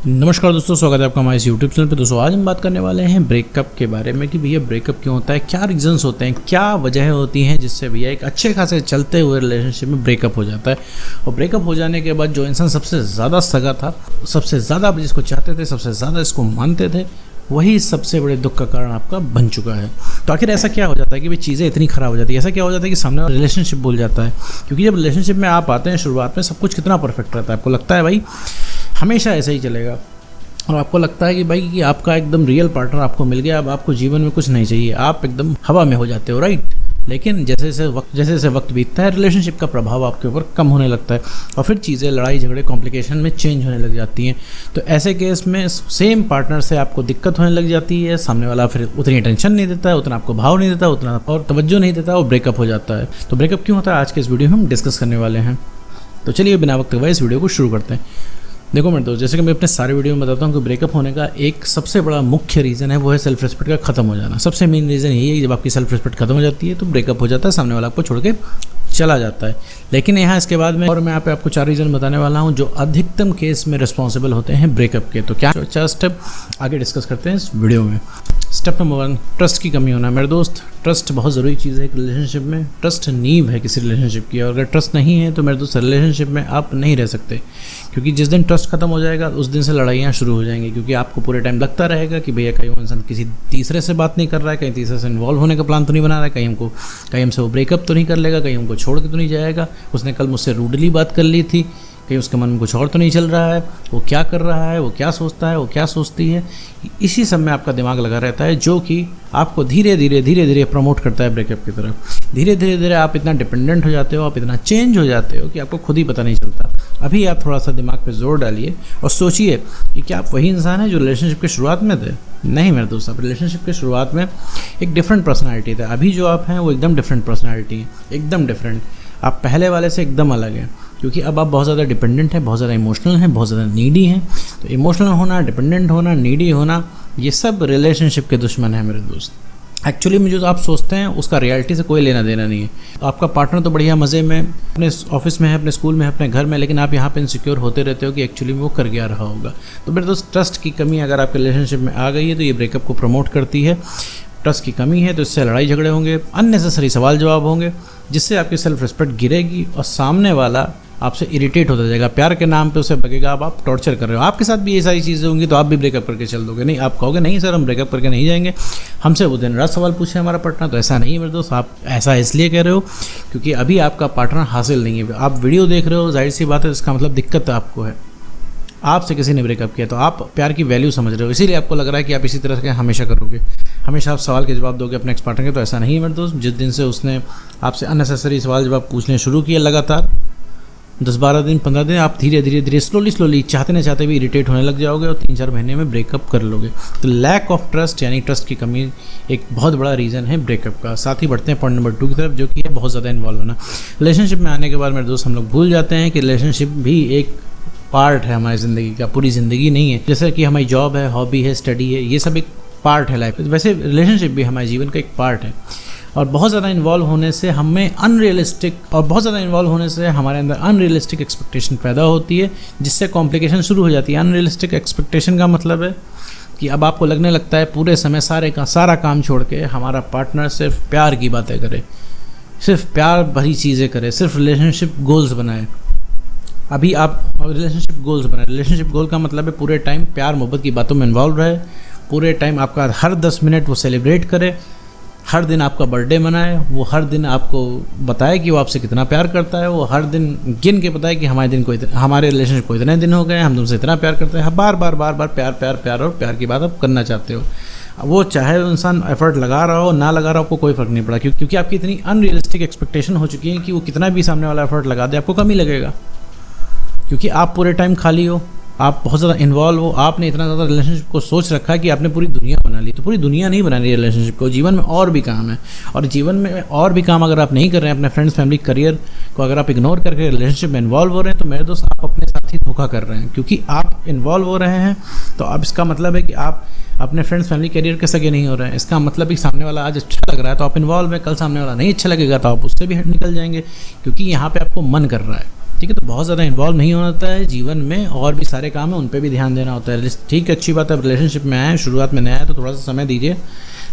नमस्कार दोस्तों, स्वागत है आपका हमारे इस यूट्यूब चैनल पे। दोस्तों आज हम बात करने वाले हैं ब्रेकअप के बारे में कि भैया ब्रेकअप क्यों होता है, क्या रीजंस होते हैं, क्या वजह होती हैं जिससे भैया एक अच्छे खासे चलते हुए रिलेशनशिप में ब्रेकअप हो जाता है। और ब्रेकअप हो जाने के बाद जो इंसान सबसे ज़्यादा सगा था, सबसे ज़्यादा आप जिसको चाहते थे, सबसे ज़्यादा इसको मानते थे, वही सबसे बड़े दुख का कारण आपका बन चुका है। तो आखिर ऐसा क्या हो जाता है कि भाई चीज़ें इतनी ख़राब हो जाती है? ऐसा क्या हो जाता है कि सामने वाला रिलेशनशिप भूल जाता है? क्योंकि जब रिलेशनशिप में आप आते हैं शुरुआत में सब कुछ कितना परफेक्ट रहता है, आपको लगता है भाई हमेशा ऐसा ही चलेगा, और आपको लगता है कि भाई कि आपका एकदम रियल पार्टनर आपको मिल गया, अब आपको जीवन में कुछ नहीं चाहिए, आप एकदम हवा में हो जाते हो, राइट। लेकिन जैसे जैसे वक्त बीतता है रिलेशनशिप का प्रभाव आपके ऊपर कम होने लगता है और फिर चीज़ें लड़ाई झगड़े कॉम्प्लिकेशन में चेंज होने लग जाती हैं। तो ऐसे केस में सेम पार्टनर से आपको दिक्कत होने लग जाती है, सामने वाला फिर उतनी अटेंशन नहीं देता है, उतना आपको भाव नहीं देता, उतना और तवज्जो नहीं देता, और ब्रेकअप हो जाता है। तो ब्रेकअप क्यों होता है आज के इस वीडियो में हम डिस्कस करने वाले हैं। तो चलिए बिना वक्त गवाए इस वीडियो को शुरू करते हैं। देखो मेरे दोस्त, जैसे कि मैं अपने सारे वीडियो में बताता हूँ कि ब्रेकअप होने का एक सबसे बड़ा मुख्य रीज़न है, वो है सेल्फ रिस्पेक्ट का खत्म हो जाना। सबसे मेन रीज़न यही है कि जब आपकी सेल्फ रिस्पेक्ट खत्म हो जाती है तो ब्रेकअप हो जाता है, सामने वाला आपको छोड़ के चला जाता है। लेकिन यहाँ इसके बाद में और मैं यहाँ पे आपको 4 रीज़न बताने वाला हूँ जो अधिकतम केस में रिस्पॉन्सिबल होते हैं ब्रेकअप के। तो क्या 4 स्टेप आगे डिस्कस करते हैं इस वीडियो में। स्टेप नंबर 1, ट्रस्ट की कमी होना। मेरे दोस्त, ट्रस्ट बहुत ज़रूरी चीज़ है एक रिलेशनशिप में। ट्रस्ट नींव है किसी रिलेशनशिप की, और अगर ट्रस्ट नहीं है तो मेरे दोस्त रिलेशनशिप में आप नहीं रह सकते। क्योंकि जिस दिन ट्रस्ट खत्म हो जाएगा उस दिन से लड़ाइयाँ शुरू हो जाएंगी, क्योंकि आपको पूरे टाइम लगता रहेगा कि भैया कहीं वो इंसान किसी तीसरे से बात नहीं कर रहा है, कहीं तीसरे से इन्वॉल्व होने का प्लान तो नहीं बना रहा है, कहीं हमसे वो ब्रेकअप तो नहीं कर लेगा, कहीं हमको छोड़ के तो नहीं जाएगा, उसने कल मुझसे रूडली बात कर ली थी, कहीं उसके मन में कुछ और तो नहीं चल रहा है, वो क्या कर रहा है, वो क्या सोचता है, वो क्या सोचती है। इसी सब में आपका दिमाग लगा रहता है, जो कि आपको धीरे धीरे प्रमोट करता है ब्रेकअप की तरफ। धीरे धीरे आप इतना डिपेंडेंट हो जाते हो, आप इतना चेंज हो जाते हो कि आपको खुद ही पता नहीं चलता। अभी आप थोड़ा सा दिमाग पे जोर डालिए और सोचिए कि क्या आप वही इंसान है जो रिलेशनशिप के शुरुआत में थे? नहीं मेरे दोस्त, आप रिलेशनशिप के शुरुआत में एक डिफरेंट पर्सनैलिटी था। अभी जो आप हैं वो एकदम डिफरेंट पर्सनैलिटी है, एकदम डिफरेंट। आप पहले वाले से एकदम अलग हैं, क्योंकि अब आप बहुत ज़्यादा डिपेंडेंट हैं, बहुत ज़्यादा इमोशनल हैं, बहुत ज़्यादा नीडी हैं। तो इमोशनल होना, डिपेंडेंट होना, नीडी होना, ये सब रिलेशनशिप के दुश्मन हैं मेरे दोस्त। एक्चुअली में जो आप सोचते हैं उसका रियलिटी से कोई लेना देना नहीं है। आपका पार्टनर तो बढ़िया मज़े में अपने ऑफिस में है, अपने स्कूल में है, अपने घर में, लेकिन आप यहाँ पे इनसिक्योर होते रहते हो कि एक्चुअली में वो कर क्या रहा होगा। तो मेरे दोस्त, ट्रस्ट की कमी अगर आपके रिलेशनशिप में आ गई है तो ये ब्रेकअप को प्रमोट करती है। ट्रस्ट की कमी है तो इससे लड़ाई झगड़े होंगे, अननेसेसरी सवाल जवाब होंगे, जिससे आपकी सेल्फ रिस्पेक्ट गिरेगी और सामने वाला आपसे इरिटेट होता जाएगा। प्यार के नाम पे उसे लगेगा अब आप टॉर्चर कर रहे हो। आपके साथ भी ये सारी चीज़ें होंगी तो आप भी ब्रेकअप करके चल दोगे। नहीं, आप कहोगे नहीं सर हम ब्रेकअप करके नहीं जाएंगे, हमसे वो दिन रात सवाल पूछे हमारा पार्टनर। तो ऐसा नहीं है मेरे दोस्त, आप ऐसा इसलिए कह रहे हो क्योंकि अभी आपका पार्टनर हासिल नहीं है। आप वीडियो देख रहे हो, जाहिर सी बात है, इसका मतलब दिक्कत आपको है। आपसे किसी ने ब्रेकअप किया तो आप प्यार की वैल्यू समझ रहे हो, इसीलिए आपको लग रहा है कि आप इसी तरह से हमेशा करोगे, हमेशा आप सवाल के जवाब दोगे अपने एक्स पार्टनर के। तो ऐसा नहीं है मेरे दोस्त। जिस दिन से उसने आपसे अननेसेसरी सवाल जवाब पूछने शुरू किए, लगातार 10-12 दिन 15 दिन, आप धीरे धीरे स्लोली चाहते ना चाहते भी इरिटेट होने लग जाओगे और 3-4 महीने में ब्रेकअप कर लोगे। तो लैक ऑफ ट्रस्ट यानी ट्रस्ट की कमी एक बहुत बड़ा रीज़न है ब्रेकअप का। साथ ही बढ़ते हैं पॉइंट नंबर 2 की तरफ, जो कि है बहुत ज़्यादा इन्वॉल्व होना। रिलेशनशिप में आने के बाद मेरे दोस्त हम लोग भूल जाते हैं कि रिलेशनशिप भी एक पार्ट है हमारी ज़िंदगी का, पूरी ज़िंदगी नहीं है। जैसे कि हमारी जॉब है, हॉबी है, स्टडी है, ये सब एक पार्ट है लाइफ। वैसे रिलेशनशिप भी हमारे जीवन का एक पार्ट है। और बहुत ज़्यादा इन्वॉल्व होने से हमें हमारे अंदर अनरियलिस्टिक एक्सपेक्टेशन पैदा होती है, जिससे कॉम्प्लिकेशन शुरू हो जाती है। अनरियलिस्टिक एक्सपेक्टेशन का मतलब है कि अब आपको लगने लगता है पूरे समय सारा काम छोड़ के हमारा पार्टनर सिर्फ प्यार की बातें करे, सिर्फ प्यार भरी चीज़ें करे, सिर्फ रिलेशनशिप गोल्स बनाए। अभी आप रिलेशनशिप गोल्स बनाए, रिलेशनशिप गोल का मतलब है पूरे टाइम प्यार मोहब्बत की बातों में इन्वॉल्व रहे, पूरे टाइम आपका हर 10 मिनट वो सेलिब्रेट करे, हर दिन आपका बर्थडे मनाए, वो हर दिन आपको बताए कि वो आपसे कितना प्यार करता है, वो हर दिन गिन के बताए कि हमारे रिलेशनशिप को इतने दिन हो गए, हम तुमसे इतना प्यार करते हैं। बार बार प्यार और प्यार की बात आप करना चाहते हो। वो चाहे इंसान एफर्ट लगा रहा हो ना लगा रहा हो, आपको कोई फ़र्क नहीं पड़ा, क्योंकि आपकी इतनी अनरियलिस्टिक एक्सपेक्टेशन हो चुकी है कि वो कितना भी सामने वाला एफर्ट लगा दे आपको कम ही लगेगा, क्योंकि आप पूरे टाइम खाली हो, आप बहुत ज़्यादा इन्वॉल्व हो। आपने इतना ज़्यादा रिलेशनशिप को सोच रखा है कि आपने पूरी दुनिया बना ली। तो पूरी दुनिया नहीं बना रही रिलेशनशिप को, जीवन में और भी काम है। और जीवन में और भी काम अगर आप नहीं कर रहे हैं, अपने फ्रेंड्स, फैमिली, करियर को अगर आप इग्नोर करके रिलेशनशिप में इन्वॉल्व हो रहे हैं, तो मेरे दोस्त आप अपने साथ ही धोखा कर रहे हैं। क्योंकि आप इन्वॉल्व हो रहे हैं तो अब इसका मतलब है कि आप अपने फ्रेंड्स, फैमिली, करियर के सगे नहीं हो रहे हैं। इसका मतलब कि सामने वाला आज अच्छा लग रहा है तो आप इन्वॉल्व है, कल सामने वाला नहीं अच्छा लगेगा तो आप उससे भी हट निकल जाएंगे, क्योंकि यहाँ पे आपको मन कर रहा है। ठीक है। तो बहुत ज़्यादा इन्वॉल्व नहीं होना होता है जीवन में, और भी सारे काम है उन पे भी ध्यान देना होता है। ठीक है, अच्छी बात है, रिलेशनशिप में आए, शुरुआत में नया है तो थोड़ा सा समय दीजिए,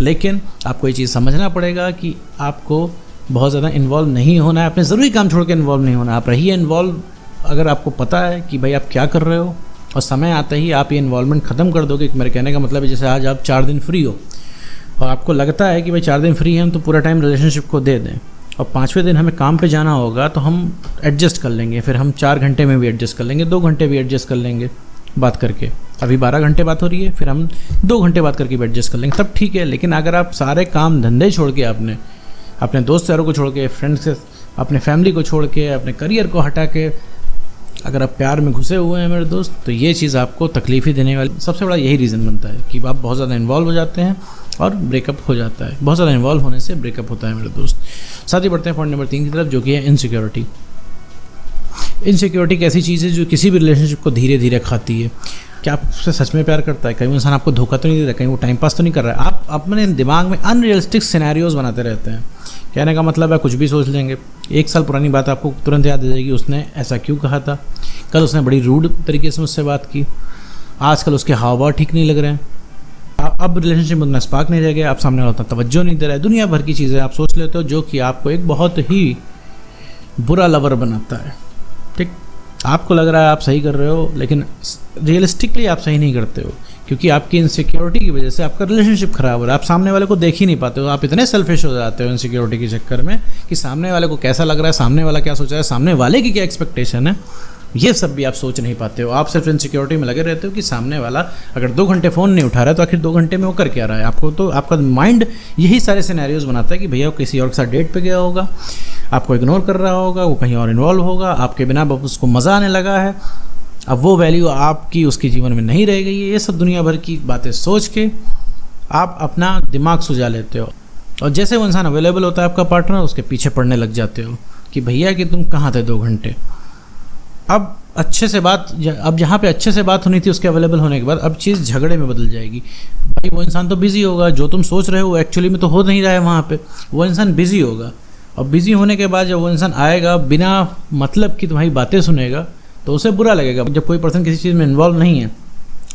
लेकिन आपको ये चीज़ समझना पड़ेगा कि आपको बहुत ज़्यादा इन्वॉल्व नहीं होना है, अपने ज़रूरी काम छोड़ के इन्वॉल्व नहीं होना। आप रहिए इन्वॉल्व अगर आपको पता है कि भाई आप क्या कर रहे हो, और समय आते ही आप ये इन्वॉल्वमेंट ख़त्म कर दोगे। मेरे कहने का मतलब है जैसे आज आप 4 दिन फ्री हो और आपको लगता है कि भाई 4 दिन फ्री हैं तो पूरा टाइम रिलेशनशिप को दे दें, और 5वें दिन हमें काम पे जाना होगा तो हम एडजस्ट कर लेंगे, फिर हम 4 घंटे में भी एडजस्ट कर लेंगे, 2 घंटे भी एडजस्ट कर लेंगे बात करके। अभी 12 घंटे बात हो रही है, फिर हम 2 घंटे बात करके भी एडजस्ट कर लेंगे, तब ठीक है। लेकिन अगर आप सारे काम धंधे छोड़ के, आपने अपने दोस्त यारों को छोड़ के, फ्रेंड्स से, अपने फैमिली को छोड़ के, अपने करियर को हटा के अगर आप प्यार में घुसे हुए हैं मेरे दोस्त, तो ये चीज़ आपको तकलीफ़ ही देने वाली। सबसे बड़ा यही रीज़न बनता है कि आप बहुत ज़्यादा इन्वॉल्व हो जाते हैं और ब्रेकअप हो जाता है। बहुत ज़्यादा इन्वॉल्व होने से ब्रेकअप होता है मेरे दोस्त। साथ ही बढ़ते हैं पॉइंट नंबर 3 की तरफ, जो कि है इनसिक्योरिटी। इनसिक्योरिटी एक ऐसी चीज़ है जो किसी भी रिलेशनशिप को धीरे धीरे खाती है। क्या आपसे सच में प्यार करता है? कहीं वो इंसान आपको धोखा तो नहीं दे रहा, कहीं वो टाइम पास तो नहीं कर रहा है? आप अपने दिमाग में अनरियलिस्टिक सिनेरियोज बनाते रहते हैं। कहने का मतलब है कुछ भी सोच लेंगे। 1 साल पुरानी बात आपको तुरंत याद आ जाएगी, उसने ऐसा क्यों कहा था, कल उसने बड़ी रूड तरीके से मुझसे बात की, आजकल उसके हाव भाव ठीक नहीं लग रहे हैं, अब रिलेशनशिप में उतना स्पार्क नहीं रह गया, आप सामने वाला उतना तवज्जो नहीं दे रहा है। दुनिया भर की चीज़ें आप सोच लेते हो जो कि आपको एक बहुत ही बुरा लवर बनाता है। ठीक, आपको लग रहा है आप सही कर रहे हो, लेकिन रियलिस्टिकली आप सही नहीं करते हो, क्योंकि आपकी इनसिक्योरिटी की वजह से आपका रिलेशनशिप खराब हो रहा है। आप सामने वाले को देख ही नहीं पाते हो, आप इतने सेल्फिश हो जाते हो इनसिक्योरिटी के चक्कर में कि सामने वाले को कैसा लग रहा है, सामने वाला क्या सोच रहा है, सामने वाले की क्या एक्सपेक्टेशन है, ये सब भी आप सोच नहीं पाते हो। आप सिर्फ इनसिक्योरिटी में लगे रहते हो कि सामने वाला अगर 2 घंटे फ़ोन नहीं उठा रहा है तो आखिर 2 घंटे में वो कर क्या रहा है। आपको तो आपका माइंड यही सारे सिनेरियोज बनाता है कि भैया वो किसी और के साथ डेट पे गया होगा, आपको इग्नोर कर रहा होगा, वो कहीं और इन्वॉल्व होगा, आपके बिना उसको मज़ा आने लगा है, अब वो वैल्यू आपकी उसके जीवन में नहीं रह गई है। ये सब दुनिया भर की बातें सोच के आप अपना दिमाग सुझा लेते हो, और जैसे वो इंसान अवेलेबल होता है आपका पार्टनर, उसके पीछे पड़ने लग जाते हो कि भैया कि तुम कहाँ थे 2 घंटे। अब अच्छे से बात, अब जहाँ पे अच्छे से बात होनी थी उसके अवेलेबल होने के बाद अब चीज़ झगड़े में बदल जाएगी। भाई वो इंसान तो बिज़ी होगा, जो तुम सोच रहे हो वो एक्चुअली में तो हो नहीं रहा है वहाँ पे, वो इंसान बिज़ी होगा, और बिज़ी होने के बाद जब वो इंसान आएगा बिना मतलब की तुम्हारी बातें सुनेगा तो उसे बुरा लगेगा। जब कोई पर्सन किसी चीज़ में इन्वॉल्व नहीं है,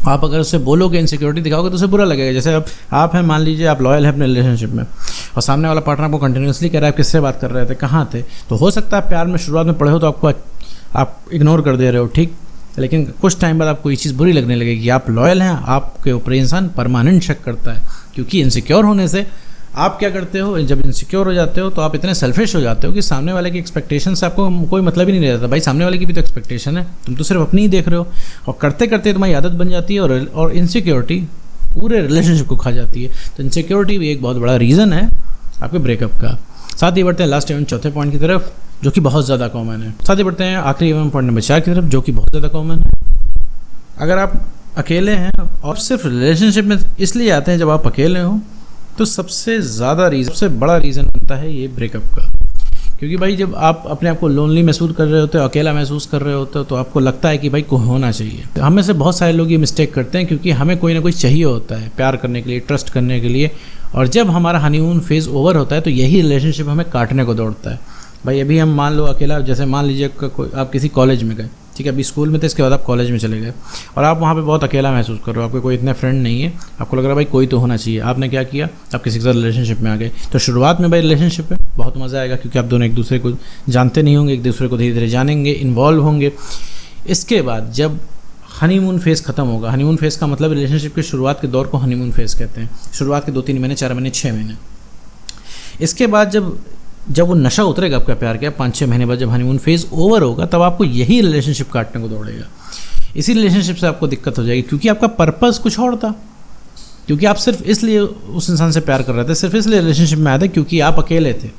आप अगर उसे बोलोगे, इनसिक्योरिटी दिखाओगे तो उसे बुरा लगेगा। जैसे अब आप हैं, मान लीजिए आप लॉयल हैं अपने रिलेशनशिप में, और सामने वाला पार्टनर आपको कंटिन्यूसली कह रहा है आप किससे बात कर रहे थे, कहाँ थे, तो हो सकता है प्यार में शुरुआत में पड़े हो तो आपको आप इग्नोर कर दे रहे हो, ठीक, लेकिन कुछ टाइम बाद आपको ये चीज़ बुरी लगने लगेगी। आप लॉयल हैं, आपके ऊपर इंसान परमानेंट शक करता है, क्योंकि इनसिक्योर होने से आप क्या करते हो, जब इनसिक्योर हो जाते हो तो आप इतने सेल्फिश हो जाते हो कि सामने वाले की एक्सपेक्टेशन से आपको कोई मतलब ही नहीं रहता। भाई सामने वाले की भी तो एक्सपेक्टेशन है, तुम तो सिर्फ अपनी ही देख रहे हो, और करते करते तुम्हारी आदत बन जाती है, और इनसिक्योरिटी पूरे रिलेशनशिप को खा जाती है। तो इनसिक्योरिटी भी एक बहुत बड़ा रीज़न है आपके ब्रेकअप का। साथ ही बढ़ते हैं लास्ट एवं चौथे पॉइंट की तरफ, जो कि बहुत ज़्यादा कॉमन है। साथ ही बढ़ते हैं आखिरी एवं पॉइंट नंबर 4 की तरफ, जो कि बहुत ज़्यादा कॉमन है। अगर आप अकेले हैं और सिर्फ रिलेशनशिप में इसलिए आते हैं जब आप अकेले हो, तो सबसे बड़ा रीज़न बनता है ये ब्रेकअप का। क्योंकि भाई जब आप अपने आप को लोनली महसूस कर रहे होते हो, अकेला महसूस कर रहे होते हो, तो आपको लगता है कि भाई कोई होना चाहिए। तो हम में से बहुत सारे लोग ये मिस्टेक करते हैं, क्योंकि हमें कोई ना कोई चाहिए होता है प्यार करने के लिए, ट्रस्ट करने के लिए, और जब हमारा हनीमून फेज़ ओवर होता है तो यही रिलेशनशिप हमें काटने को दौड़ता है। भाई अभी हम मान लो अकेला, जैसे मान लीजिए आप किसी कॉलेज में गए, ठीक है, अभी स्कूल में थे, इसके बाद आप कॉलेज में चले गए और आप वहाँ पे बहुत अकेला महसूस कर रहे हो, आपके कोई इतने फ्रेंड नहीं है, आपको लग रहा है भाई कोई तो होना चाहिए। आपने क्या किया, आप किसी के साथ रिलेशनशिप में आ गए। तो शुरुआत में भाई रिलेशनशिप में बहुत मज़ा आएगा, क्योंकि आप दोनों एक दूसरे को जानते नहीं होंगे, एक दूसरे को धीरे धीरे जानेंगे, इन्वॉल्व होंगे। इसके बाद जब हनीमून फेज़ खत्म होगा, हनीमून फेज़ का मतलब रिलेशनशिप के शुरुआत के दौर को हनीमून फेज़ कहते हैं, शुरुआत के 2-3 महीने, 4 महीने, 6 महीने। इसके बाद जब वो नशा उतरेगा आपका प्यार का, 5-6 महीने बाद जब हनीमून फेज़ ओवर होगा, तब आपको यही रिलेशनशिप काटने को दौड़ेगा। इसी रिलेशनशिप से आपको दिक्कत हो जाएगी, क्योंकि आपका पर्पस कुछ और था, क्योंकि आप सिर्फ इसलिए उस इंसान से प्यार कर रहे थे, सिर्फ इसलिए रिलेशनशिप में आए थे क्योंकि आप अकेले थे,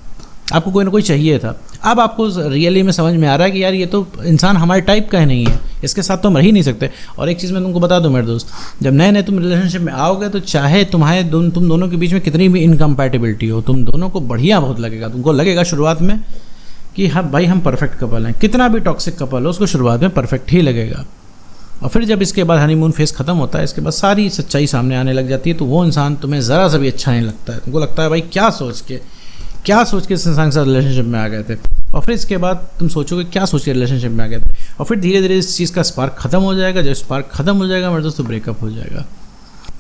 आपको कोई ना कोई चाहिए था। अब आपको रियली में समझ में आ रहा है कि यार ये तो इंसान हमारे टाइप का ही नहीं है, इसके साथ तो हम रह ही नहीं सकते। और एक चीज़ मैं तुमको बता दूं मेरे दोस्त, जब नए नए तुम रिलेशनशिप में आओगे तो चाहे तुम दोनों के बीच में कितनी भी इनकम्पैटिबिलिटी हो, तुम दोनों को बढ़िया बहुत लगेगा। तुमको लगेगा शुरुआत में कि हाँ भाई हम परफेक्ट कपल हैं, कितना भी टॉक्सिक कपल हो उसको शुरुआत में परफेक्ट ही लगेगा। और फिर जब इसके बाद हनीमून फेज़ खत्म होता है, इसके बाद सारी सच्चाई सामने आने लग जाती है, तो वो इंसान तुम्हें ज़रा सा भी अच्छा नहीं लगता है। तुमको लगता है भाई क्या सोच के क्या सोच के इस इंसान के साथ रिलेशनशिप में आ गए थे, और फिर इसके बाद तुम सोचोगे क्या सोच के रिलेशनशिप में आ गए थे, और फिर धीरे धीरे इस चीज़ का स्पार्क खत्म हो जाएगा। जब स्पार्क खत्म हो जाएगा मेरे दोस्त तो ब्रेकअप हो जाएगा।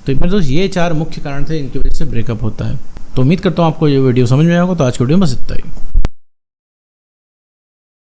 तो मेरे दोस्त ये 4 मुख्य कारण थे इनकी वजह से ब्रेकअप होता है। तो उम्मीद करता हूँ आपको ये वीडियो समझ में आएगा। तो आज की वीडियो में बस इतना ही।